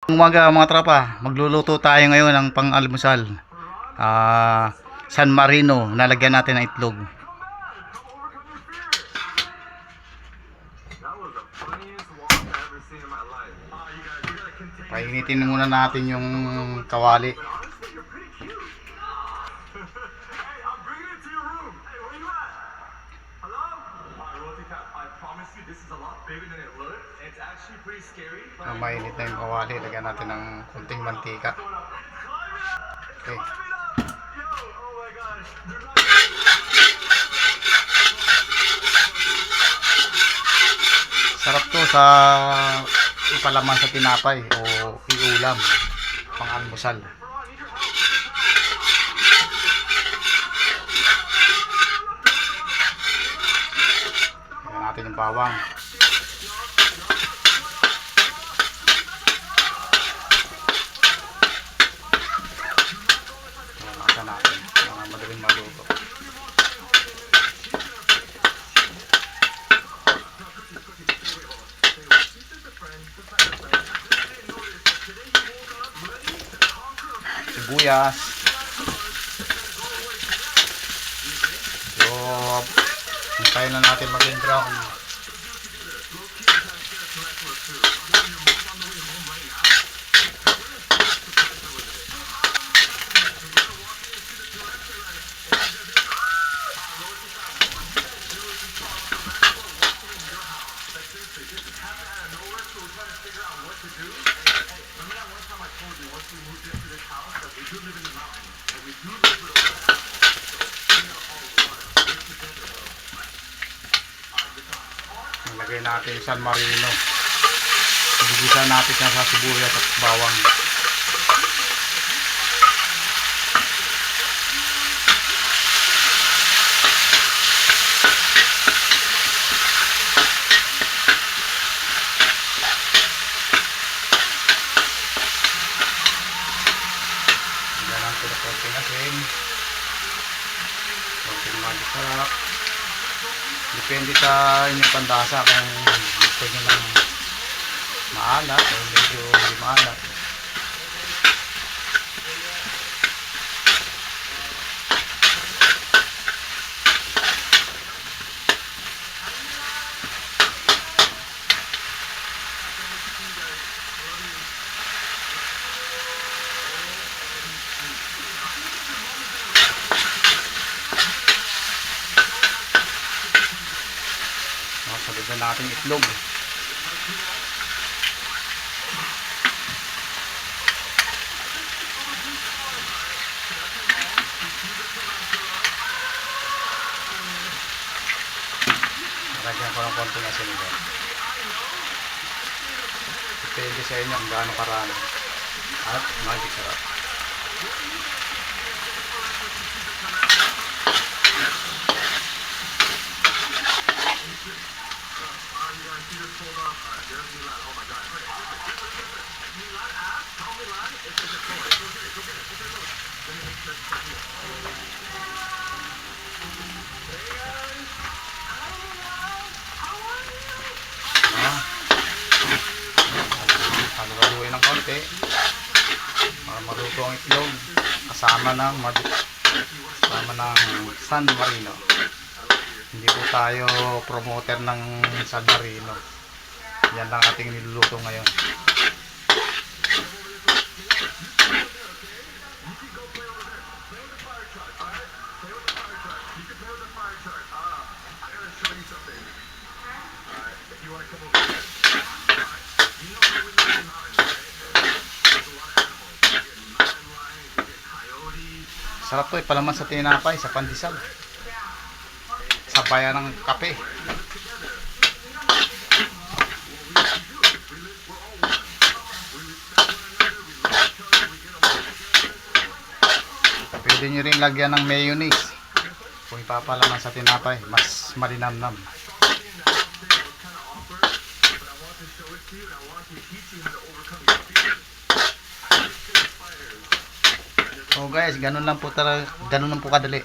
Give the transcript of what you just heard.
Umaga mga tropa, magluluto tayo ngayon ng pang-almusal. San Marino, nalagyan natin ng itlog. Painitin muna natin yung kawali. Mainit na yung kawali, lagyan natin ng kunting mantika. Okay. Sarap to sa ipalaman sa tinapay o iulam pang almusal. Lagyan natin yung bawang. Natin mga madaling maluto. Sibuyas. So, hintayin na natin maging brown. Nilagay natin yung San Marino. Ibigisan natin siya sa sibuyas at bawang. Lagyan natin ng konting asin, konting mantika. Depende sa inyong pandasa kung gusto nyo ng maalat o medyo hindi maalat. Sabitan natin itlog. Lagyan ko ng konting asin dito. Depende sa inyo kung gaano karami. At magic sarap. Haluin ng konti para maluto ang itlog kasama ng San Marino. Hindi po tayo promoter ng San Marino. Yan lang ating niluluto ngayon. Sarap to, ipalaman sa tinapay, sa pandesal. Sabayan ng kape. Pwede nyo rin lagyan ng mayonnaise kung ipapalaman sa tinapay, mas malinamnam. So guys, ganun lang po kadali.